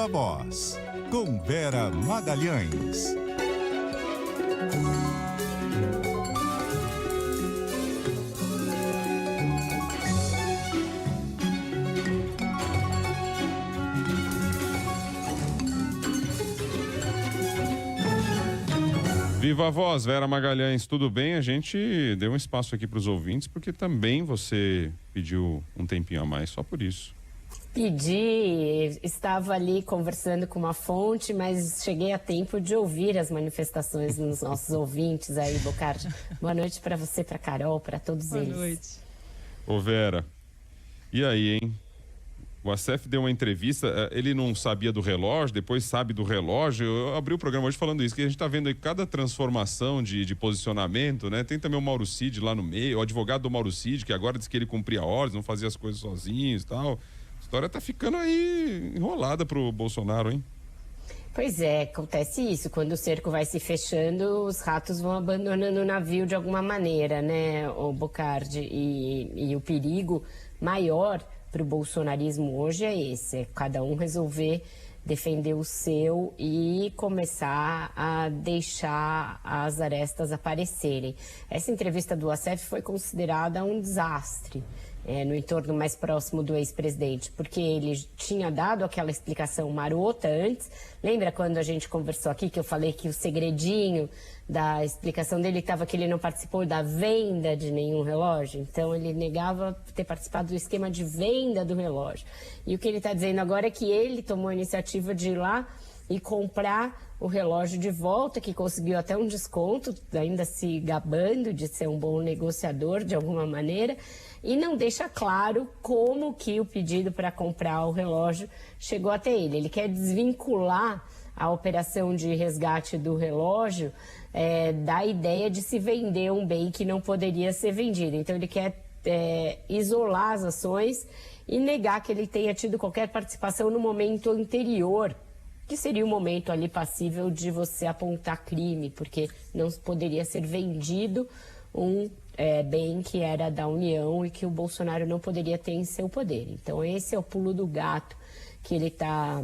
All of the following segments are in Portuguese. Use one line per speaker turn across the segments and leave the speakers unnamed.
Viva Voz, com Vera Magalhães.
Viva a Voz, Vera Magalhães, tudo bem? A gente deu um espaço aqui para os ouvintes, porque também você pediu um tempinho a mais, só por isso.
Pedi, estava ali conversando com uma fonte, mas cheguei a tempo de ouvir as manifestações dos nossos ouvintes aí, Bocardi. Boa noite para você, para Carol, para todos eles.
Boa noite.
Ô Vera, e aí, hein? O Acef deu uma entrevista, ele não sabia do relógio, depois sabe do relógio. Eu abri o programa hoje falando isso, que a gente tá vendo aí cada transformação de posicionamento, né? Tem também o Mauro Cid lá no meio, o advogado do Mauro Cid, que agora diz que ele cumpria ordens, não fazia as coisas sozinho e tal. A história tá ficando aí enrolada pro Bolsonaro, hein?
Pois é, acontece isso. Quando o cerco vai se fechando, os ratos vão abandonando o navio de alguma maneira, né, o Bocardi? E o perigo maior para o bolsonarismo hoje é esse, é cada um resolver defender o seu e começar a deixar as arestas aparecerem. Essa entrevista do Acef foi considerada um desastre no entorno mais próximo do ex-presidente, porque ele tinha dado aquela explicação marota antes. Lembra quando a gente conversou aqui que eu falei que o segredinho da explicação dele estava que ele não participou da venda de nenhum relógio? Então ele negava ter participado do esquema de venda do relógio. E o que ele está dizendo agora é que ele tomou a iniciativa de ir lá e comprar o relógio de volta, que conseguiu até um desconto, ainda se gabando de ser um bom negociador de alguma maneira, e não deixa claro como que o pedido para comprar o relógio chegou até ele. Ele quer desvincular a operação de resgate do relógio da ideia de se vender um bem que não poderia ser vendido. Então ele quer isolar as ações e negar que ele tenha tido qualquer participação no momento anterior, que seria um momento ali passível de você apontar crime, porque não poderia ser vendido um bem que era da União e que o Bolsonaro não poderia ter em seu poder. Então esse é o pulo do gato que ele está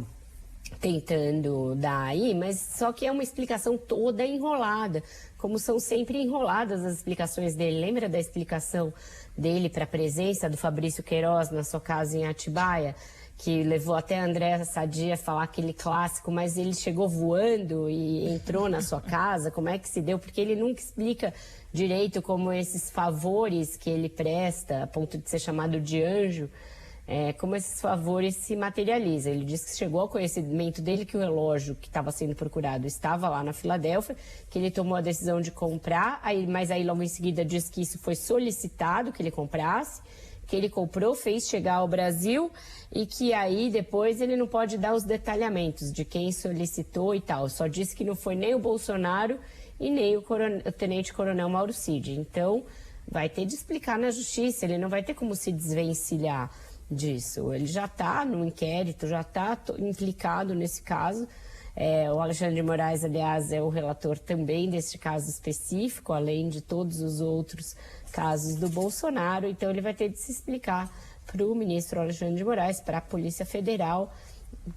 tentando dar aí, mas só que é uma explicação toda enrolada, como são sempre enroladas as explicações dele. Lembra da explicação dele para a presença do Fabrício Queiroz na sua casa em Atibaia, que levou até a Andréa Sadia a falar aquele clássico, mas ele chegou voando e entrou na sua casa? Como é que se deu? Porque ele nunca explica direito como esses favores que ele presta, a ponto de ser chamado de anjo, como esses favores se materializam. Ele disse que chegou ao conhecimento dele que o relógio que estava sendo procurado estava lá na Filadélfia, que ele tomou a decisão de comprar, mas aí logo em seguida disse que isso foi solicitado, que ele comprasse, que ele comprou, fez chegar ao Brasil e que aí depois ele não pode dar os detalhamentos de quem solicitou e tal. Só disse que não foi nem o Bolsonaro e nem o tenente-coronel Mauro Cid. Então vai ter de explicar na justiça, ele não vai ter como se desvencilhar disso. Ele já está no inquérito, já está implicado nesse caso. O Alexandre de Moraes, aliás, é o relator também desse caso específico, além de todos os outros casos do Bolsonaro. Então ele vai ter de se explicar para o ministro Alexandre de Moraes, para a Polícia Federal,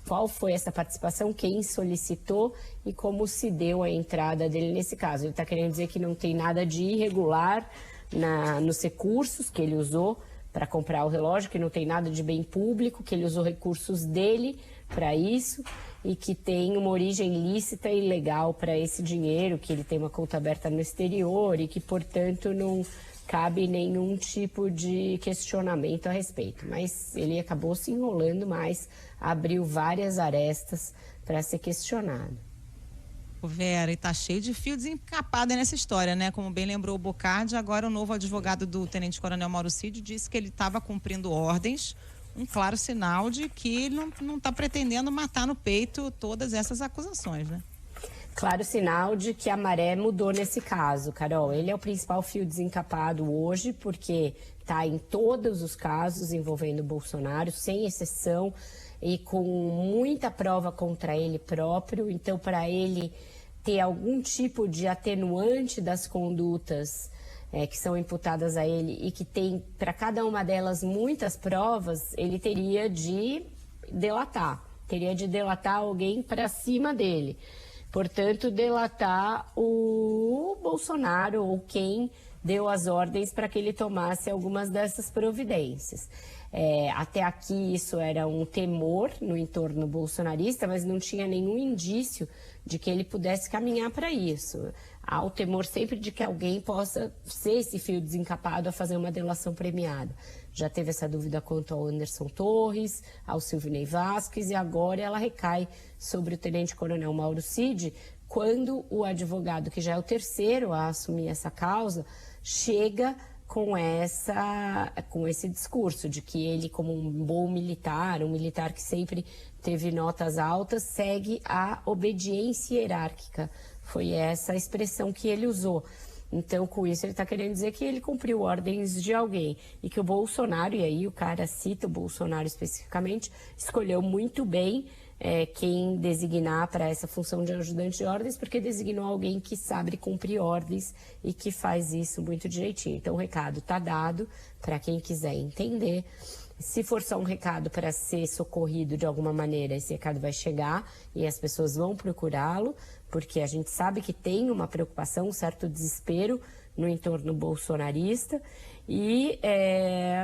qual foi essa participação, quem solicitou e como se deu a entrada dele nesse caso. Ele está querendo dizer que não tem nada de irregular nos recursos que ele usou para comprar o relógio, que não tem nada de bem público, que ele usou recursos dele para isso e que tem uma origem lícita e legal para esse dinheiro, que ele tem uma conta aberta no exterior e que, portanto, não cabe nenhum tipo de questionamento a respeito. Mas ele acabou se enrolando mais, abriu várias arestas para ser questionado.
Vera, e tá cheio de fio desencapado nessa história, né? Como bem lembrou o Bocardi, agora o novo advogado do tenente-coronel Mauro Cid disse que ele estava cumprindo ordens, um claro sinal de que ele não está pretendendo matar no peito todas essas acusações, né?
Claro sinal de que a maré mudou nesse caso, Carol. Ele é o principal fio desencapado hoje, porque está em todos os casos envolvendo o Bolsonaro, sem exceção, e com muita prova contra ele próprio. Então, para ele ter algum tipo de atenuante das condutas que são imputadas a ele e que tem para cada uma delas muitas provas, ele teria de delatar. teria de delatar alguém para cima dele. Portanto, delatar o Bolsonaro ou quem deu as ordens para que ele tomasse algumas dessas providências. Até aqui isso era um temor no entorno bolsonarista, mas não tinha nenhum indício de que ele pudesse caminhar para isso. Há o temor sempre de que alguém possa ser esse fio desencapado a fazer uma delação premiada. Já teve essa dúvida quanto ao Anderson Torres, ao Silvinei Vasquez, e agora ela recai sobre o tenente-coronel Mauro Cid, quando o advogado, que já é o terceiro a assumir essa causa, chega com esse discurso de que ele, como um bom militar, um militar que sempre teve notas altas, segue a obediência hierárquica. Foi essa a expressão que ele usou. Então, com isso, ele está querendo dizer que ele cumpriu ordens de alguém e que o Bolsonaro, e aí o cara cita o Bolsonaro especificamente, escolheu muito bem quem designar para essa função de ajudante de ordens, porque designou alguém que sabe cumprir ordens e que faz isso muito direitinho. Então, o recado está dado para quem quiser entender. Se for só um recado para ser socorrido de alguma maneira, esse recado vai chegar e as pessoas vão procurá-lo, porque a gente sabe que tem uma preocupação, um certo desespero no entorno bolsonarista e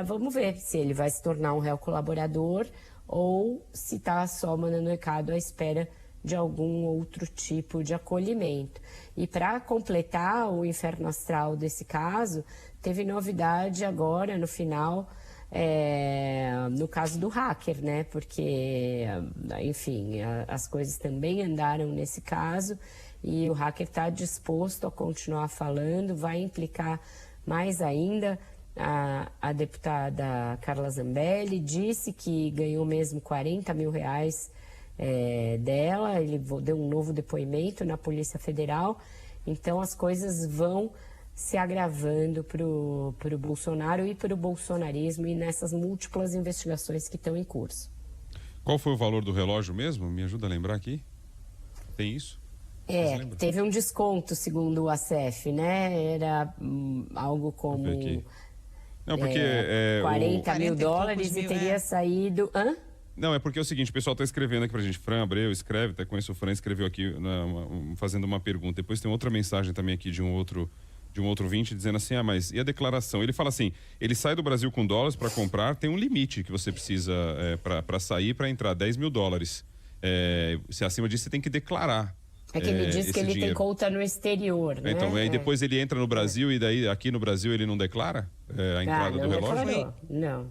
vamos ver se ele vai se tornar um réu colaborador ou se está só mandando recado à espera de algum outro tipo de acolhimento. E para completar o inferno astral desse caso, teve novidade agora no final, no caso do hacker, né? Porque, enfim, as coisas também andaram nesse caso e o hacker está disposto a continuar falando, vai implicar mais ainda. A deputada Carla Zambelli disse que ganhou mesmo 40 mil reais dela, ele deu um novo depoimento na Polícia Federal, então as coisas vão se agravando para o Bolsonaro e para o bolsonarismo e nessas múltiplas investigações que estão em curso.
Qual foi o valor do relógio mesmo? Me ajuda a lembrar aqui. Tem isso?
Teve um desconto, segundo o ACF, né? Era algo como...
Não, porque
40 mil dólares e teria saído... Hã?
Não, é porque é o seguinte, o pessoal está escrevendo aqui pra gente. Fran Abreu escreve, até conheço o Fran, escreveu aqui fazendo uma pergunta. Depois tem outra mensagem também aqui de um outro ouvinte dizendo assim, mas e a declaração? Ele fala assim, ele sai do Brasil com dólares para comprar, tem um limite que você precisa para sair, para entrar, 10 mil dólares. Se acima disso, você tem que declarar.
É que ele diz que ele tem conta no exterior, né?
Então, aí depois ele entra no Brasil e daí aqui no Brasil ele não declara a entrada do relógio?
Declarou. Não,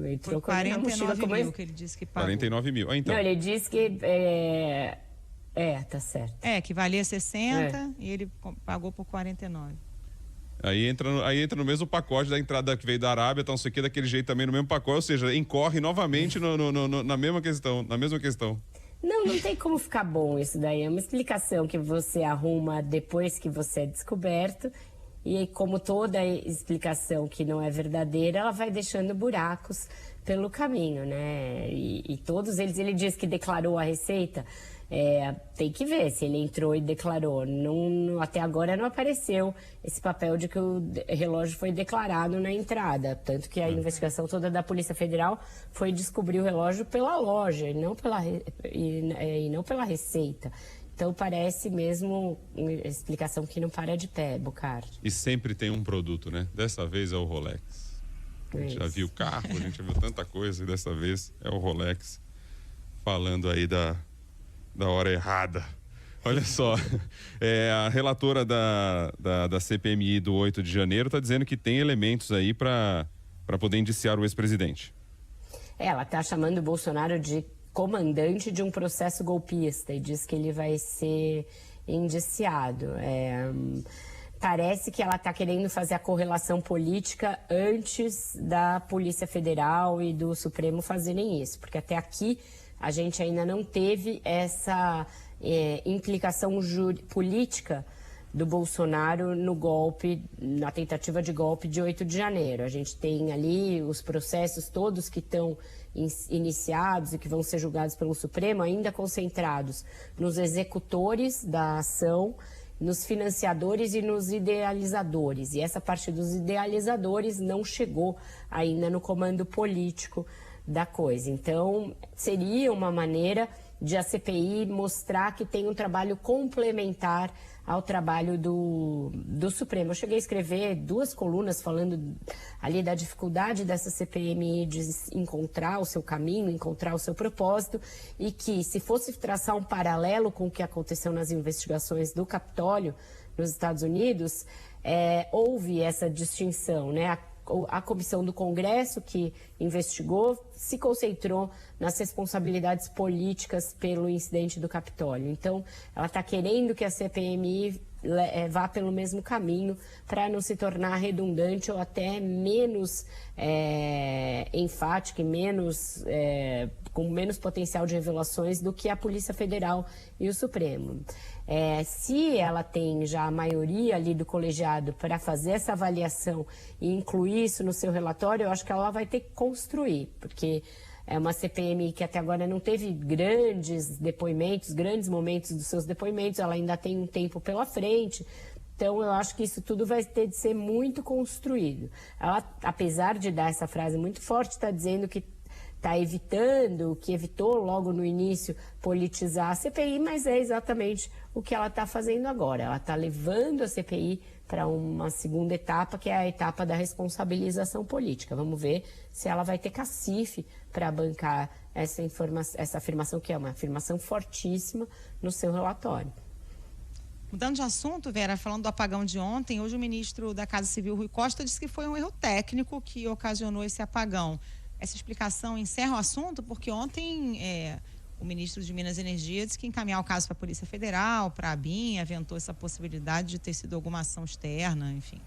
ele
trocou 49 mil que ele disse que pagou.
49 mil. Então.
Não, ele disse que tá certo.
Que valia 60 e ele pagou por 49.
Aí entra no mesmo pacote da entrada que veio da Arábia, não sei o que, daquele jeito também no mesmo pacote, ou seja, incorre novamente na mesma questão.
Não tem como ficar bom isso daí. É uma explicação que você arruma depois que você é descoberto. E como toda explicação que não é verdadeira, ela vai deixando buracos pelo caminho, né? E todos eles, ele diz que declarou a receita. Tem que ver se ele entrou e declarou. Até agora não apareceu esse papel de que o relógio foi declarado na entrada. Tanto que a investigação toda da Polícia Federal foi descobrir o relógio pela loja e não pela receita. Então parece mesmo uma explicação que não para de pé, Bocardi.
E sempre tem um produto, né? Dessa vez é o Rolex. A gente já viu carro, a gente já viu tanta coisa e dessa vez é o Rolex falando aí da hora errada. Olha só, a relatora da CPMI do 8 de janeiro está dizendo que tem elementos aí para poder indiciar o ex-presidente.
Ela está chamando o Bolsonaro de comandante de um processo golpista e diz que ele vai ser indiciado. Parece que ela está querendo fazer a correlação política antes da Polícia Federal e do Supremo fazerem isso, porque até aqui a gente ainda não teve essa implicação política do Bolsonaro no golpe, na tentativa de golpe de 8 de janeiro. A gente tem ali os processos todos que estão iniciados e que vão ser julgados pelo Supremo, ainda concentrados nos executores da ação, nos financiadores e nos idealizadores. E essa parte dos idealizadores não chegou ainda no comando político da coisa. Então, seria uma maneira de a CPI mostrar que tem um trabalho complementar ao trabalho do Supremo. Eu cheguei a escrever 2 colunas falando ali da dificuldade dessa CPMI de encontrar o seu caminho, encontrar o seu propósito, e que, se fosse traçar um paralelo com o que aconteceu nas investigações do Capitólio nos Estados Unidos, houve essa distinção, né? A comissão do Congresso que investigou se concentrou nas responsabilidades políticas pelo incidente do Capitólio. Então, ela está querendo que a CPMI vá pelo mesmo caminho para não se tornar redundante ou até menos enfática e com menos potencial de revelações do que a Polícia Federal e o Supremo. Se ela tem já a maioria ali do colegiado para fazer essa avaliação e incluir isso no seu relatório, eu acho que ela vai ter que construir, porque é uma CPMI que até agora não teve grandes depoimentos, grandes momentos dos seus depoimentos, ela ainda tem um tempo pela frente. Então, eu acho que isso tudo vai ter de ser muito construído. Ela, apesar de dar essa frase muito forte, está dizendo que está evitando, que evitou logo no início politizar a CPI, mas é exatamente o que ela está fazendo agora. Ela está levando a CPI para uma segunda etapa, que é a etapa da responsabilização política. Vamos ver se ela vai ter cacife para bancar essa afirmação, que é uma afirmação fortíssima no seu relatório.
Mudando de assunto, Vera, falando do apagão de ontem, hoje o ministro da Casa Civil, Rui Costa, disse que foi um erro técnico que ocasionou esse apagão. Essa explicação encerra o assunto, porque ontem o ministro de Minas e Energia disse que encaminhar o caso para a Polícia Federal, para a ABIN, aventou essa possibilidade de ter sido alguma ação externa, enfim.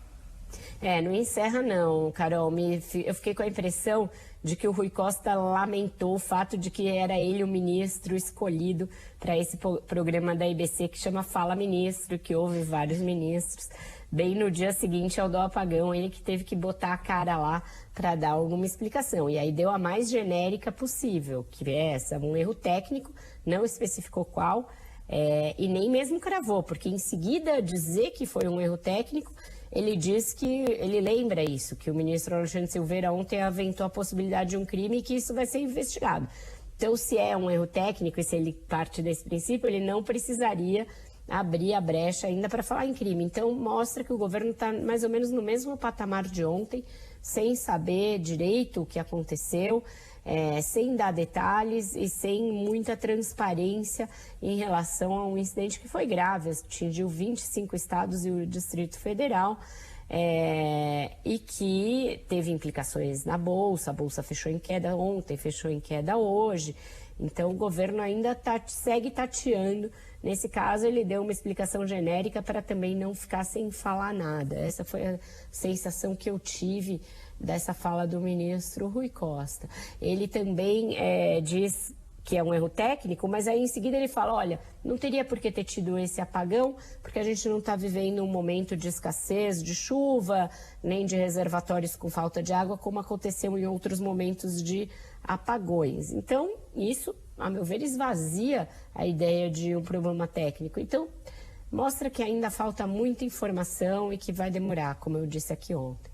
Não encerra não, Carol. Eu fiquei com a impressão de que o Rui Costa lamentou o fato de que era ele o ministro escolhido para esse programa da IBC que chama Fala Ministro, que houve vários ministros. Bem no dia seguinte ao do apagão, ele que teve que botar a cara lá para dar alguma explicação. E aí deu a mais genérica possível, que é essa, um erro técnico, não especificou qual, e nem mesmo cravou, porque em seguida dizer que foi um erro técnico, ele diz que, ele lembra isso, que o ministro Alexandre Silveira ontem aventou a possibilidade de um crime e que isso vai ser investigado. Então, se é um erro técnico e se ele parte desse princípio, ele não precisaria abrir a brecha ainda para falar em crime. Então, mostra que o governo está mais ou menos no mesmo patamar de ontem, sem saber direito o que aconteceu, sem dar detalhes e sem muita transparência em relação a um incidente que foi grave, atingiu 25 estados e o Distrito Federal, e que teve implicações na Bolsa. A Bolsa fechou em queda ontem, fechou em queda hoje. Então, o governo ainda segue tateando. Nesse caso, ele deu uma explicação genérica para também não ficar sem falar nada. Essa foi a sensação que eu tive dessa fala do ministro Rui Costa. Ele também diz que é um erro técnico, mas aí em seguida ele fala, olha, não teria por que ter tido esse apagão, porque a gente não está vivendo um momento de escassez de chuva, nem de reservatórios com falta de água, como aconteceu em outros momentos de apagões. Então, isso, a meu ver, esvazia a ideia de um problema técnico. Então, mostra que ainda falta muita informação e que vai demorar, como eu disse aqui ontem.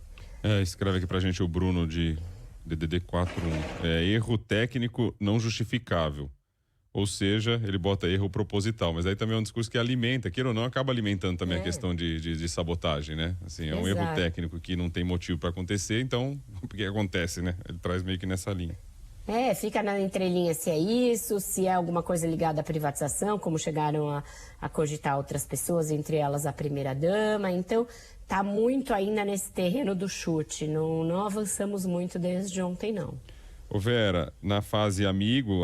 Escreve aqui pra gente o Bruno de DDD 41. Erro técnico não justificável. Ou seja, ele bota erro proposital, mas aí também é um discurso que alimenta, queira ou não, acaba alimentando também a questão de sabotagem, né? Assim, um erro técnico que não tem motivo para acontecer, então, porque acontece, né? Ele traz meio que nessa linha.
Fica na entrelinha se é isso, se é alguma coisa ligada à privatização, como chegaram a cogitar outras pessoas, entre elas a primeira-dama. Então, está muito ainda nesse terreno do chute, não avançamos muito desde ontem, não.
Ô Vera, na fase amigo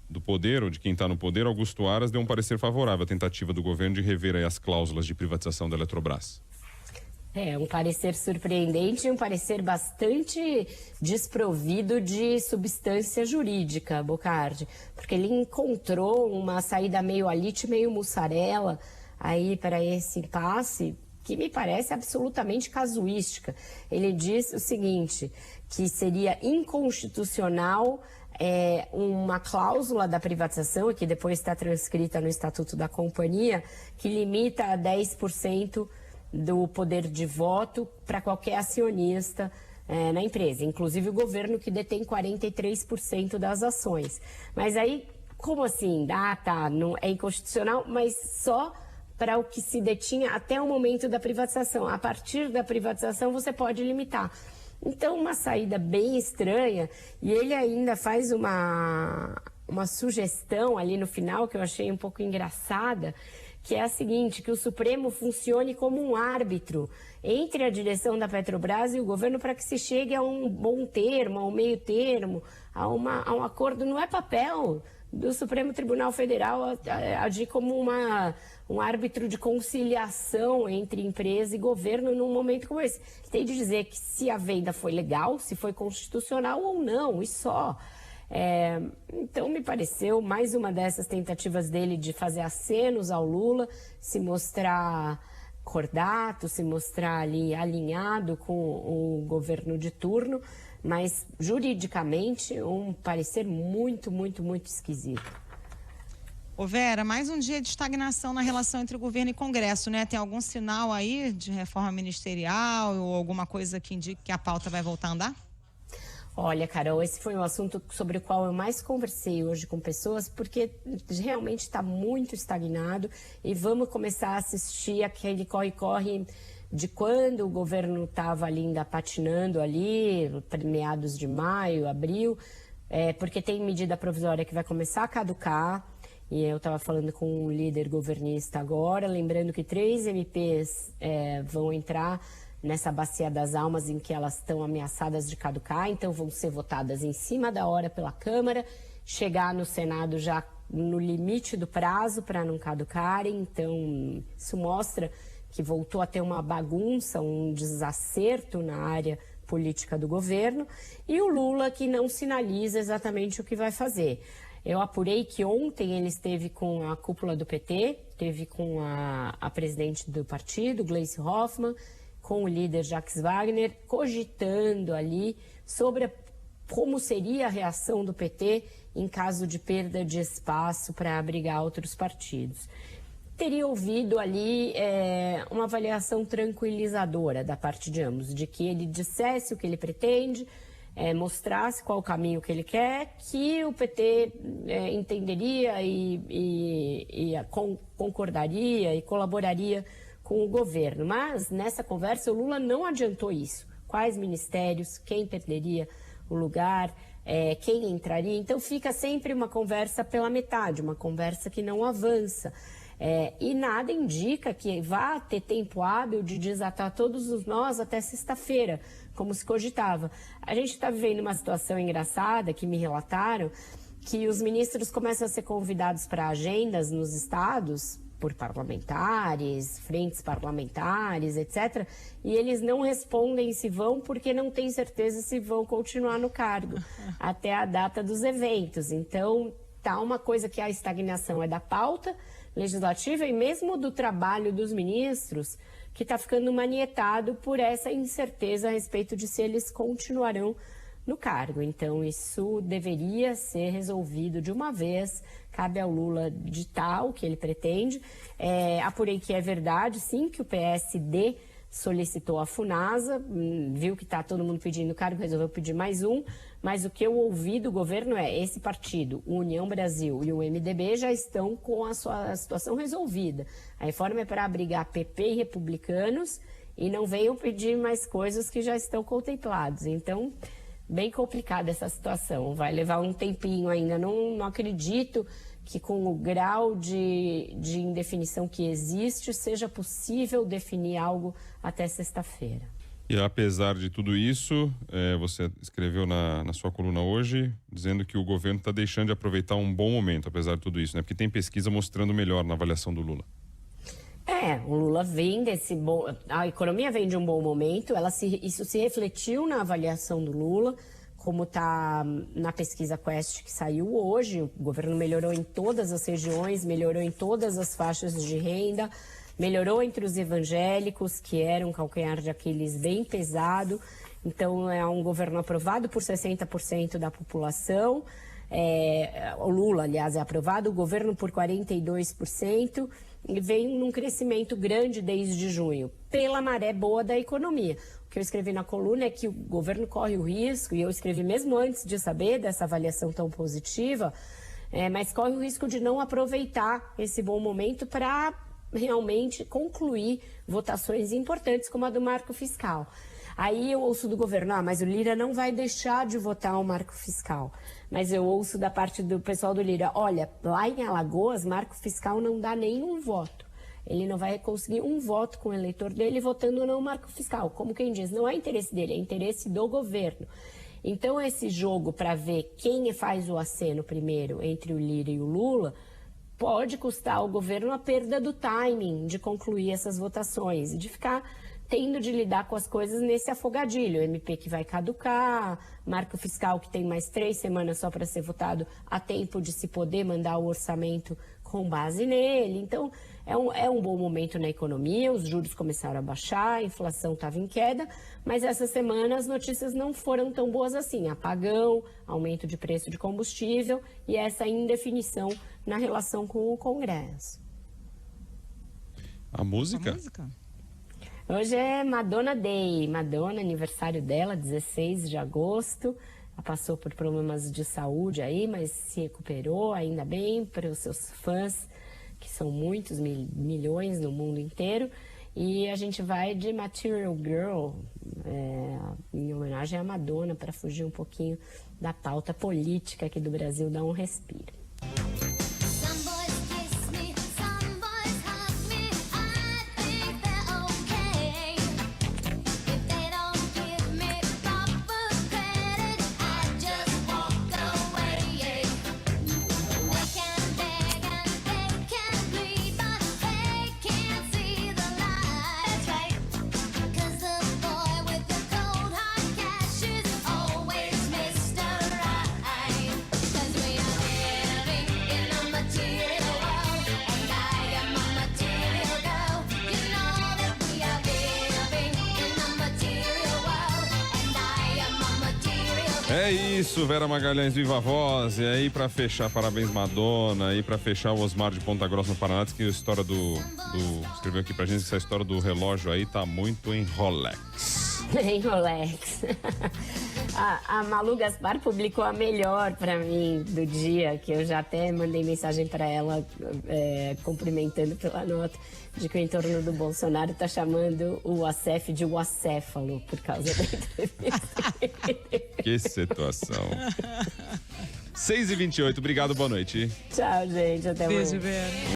do poder, ou de quem está no poder, Augusto Aras deu um parecer favorável à tentativa do governo de rever aí as cláusulas de privatização da Eletrobras.
Um parecer surpreendente e um parecer bastante desprovido de substância jurídica, Bocardi, porque ele encontrou uma saída meio alite, meio mussarela aí para esse impasse, que me parece absolutamente casuística. Ele diz o seguinte, que seria inconstitucional uma cláusula da privatização, que depois está transcrita no Estatuto da Companhia, que limita a 10% do poder de voto para qualquer acionista na empresa, inclusive o governo que detém 43% das ações. Mas aí, como assim? Não é inconstitucional, mas só para o que se detinha até o momento da privatização. A partir da privatização você pode limitar. Então, uma saída bem estranha, e ele ainda faz uma sugestão ali no final que eu achei um pouco engraçada, que é a seguinte, que o Supremo funcione como um árbitro entre a direção da Petrobras e o governo para que se chegue a um bom termo, a um meio termo, a um acordo. Não é papel do Supremo Tribunal Federal agir como um árbitro de conciliação entre empresa e governo num momento como esse. Tem de dizer que se a venda foi legal, se foi constitucional ou não, e só. Então me pareceu mais uma dessas tentativas dele de fazer acenos ao Lula, se mostrar cordato, se mostrar ali alinhado com o governo de turno, mas juridicamente um parecer muito, muito, muito esquisito.
Ô Vera, mais um dia de estagnação na relação entre o governo e Congresso, né? Tem algum sinal aí de reforma ministerial ou alguma coisa que indique que a pauta vai voltar a andar?
Olha, Carol, esse foi um assunto sobre o qual eu mais conversei hoje com pessoas, porque realmente está muito estagnado e vamos começar a assistir aquele corre-corre de quando o governo estava ali ainda patinando ali, meados de maio, abril, porque tem medida provisória que vai começar a caducar, e eu estava falando com um líder governista agora, lembrando que 3 MPs vão entrar nessa bacia das almas em que elas estão ameaçadas de caducar, então vão ser votadas em cima da hora pela Câmara, chegar no Senado já no limite do prazo para não caducarem, então isso mostra que voltou a ter uma bagunça, um desacerto na área política do governo, e o Lula que não sinaliza exatamente o que vai fazer. Eu apurei que ontem ele esteve com a cúpula do PT, esteve com a presidente do partido, Gleisi Hoffmann, com o líder Jacques Wagner, cogitando ali sobre como seria a reação do PT em caso de perda de espaço para abrigar outros partidos. Teria ouvido ali uma avaliação tranquilizadora da parte de ambos, de que ele dissesse o que ele pretende, mostrasse qual o caminho que ele quer, que o PT entenderia e concordaria e colaboraria com o governo. Mas nessa conversa o Lula não adiantou isso. Quais ministérios, quem perderia o lugar, quem entraria. Então fica sempre uma conversa pela metade, uma conversa que não avança. E nada indica que vá ter tempo hábil de desatar todos os nós até sexta-feira, como se cogitava. A gente está vivendo uma situação engraçada que me relataram, que os ministros começam a ser convidados para agendas nos estados, por parlamentares, frentes parlamentares, etc. E eles não respondem se vão porque não têm certeza se vão continuar no cargo até a data dos eventos. Então, tá uma coisa que a estagnação é da pauta legislativa e mesmo do trabalho dos ministros, que está ficando manietado por essa incerteza a respeito de se eles continuarão no cargo. Então, isso deveria ser resolvido de uma vez. Cabe ao Lula ditar o que ele pretende. Apurei que é verdade, sim, que o PSD solicitou a Funasa, viu que está todo mundo pedindo cargo, resolveu pedir mais um, mas o que eu ouvi do governo esse partido, o União Brasil e o MDB já estão com a sua situação resolvida. A reforma é para abrigar PP e republicanos e não venham pedir mais coisas que já estão contemplados. Então, bem complicada essa situação, vai levar um tempinho ainda, não acredito que com o grau de indefinição que existe seja possível definir algo até sexta-feira.
E apesar de tudo isso, você escreveu na sua coluna hoje, dizendo que o governo está deixando de aproveitar um bom momento, apesar de tudo isso, né? Porque tem pesquisa mostrando melhor na avaliação do Lula.
O Lula vem desse bom... A economia vem de um bom momento, isso se refletiu na avaliação do Lula, como está na pesquisa Quest que saiu hoje. O governo melhorou em todas as regiões, melhorou em todas as faixas de renda, melhorou entre os evangélicos, que era um calcanhar de Aquiles bem pesado. Então, é um governo aprovado por 60% da população. O Lula, aliás, é aprovado, o governo por 42%, e vem num crescimento grande desde junho, pela maré boa da economia. O que eu escrevi na coluna é que o governo corre o risco, e eu escrevi mesmo antes de saber dessa avaliação tão positiva, mas corre o risco de não aproveitar esse bom momento para realmente concluir votações importantes como a do marco fiscal. Aí eu ouço do governo, mas o Lira não vai deixar de votar o marco fiscal. Mas eu ouço da parte do pessoal do Lira, olha, lá em Alagoas, marco fiscal não dá nenhum voto. Ele não vai conseguir um voto com o eleitor dele votando no marco fiscal. Como quem diz, não é interesse dele, é interesse do governo. Então esse jogo para ver quem faz o aceno primeiro entre o Lira e o Lula pode custar ao governo a perda do timing de concluir essas votações e de ficar tendo de lidar com as coisas nesse afogadilho. MP que vai caducar, marco fiscal que tem mais 3 semanas só para ser votado, a tempo de se poder mandar o orçamento com base nele. Então, é um bom momento na economia, os juros começaram a baixar, a inflação estava em queda, mas essa semana as notícias não foram tão boas assim. Apagão, aumento de preço de combustível e essa indefinição na relação com o Congresso.
A música?
A música?
Hoje é Madonna Day, Madonna, aniversário dela, 16 de agosto. Ela passou por problemas de saúde aí, mas se recuperou, ainda bem, para os seus fãs, que são muitos, milhões no mundo inteiro. E a gente vai de Material Girl, em homenagem à Madonna, para fugir um pouquinho da pauta política aqui do Brasil, dar um respiro.
É isso, Vera Magalhães, viva a voz. E aí, pra fechar, parabéns Madonna. E pra fechar, o Osmar de Ponta Grossa, no Paraná, diz que a história escreveu aqui pra gente que essa história do relógio aí tá muito em Rolex.
Em Rolex. A Malu Gaspar publicou a melhor pra mim do dia, que eu já até mandei mensagem pra ela cumprimentando pela nota, de que o entorno do Bolsonaro tá chamando o Acef de o acéfalo por causa da entrevista.
Que situação. 6h28, obrigado, boa noite.
Tchau, gente, até amanhã.
Beijo, Vera.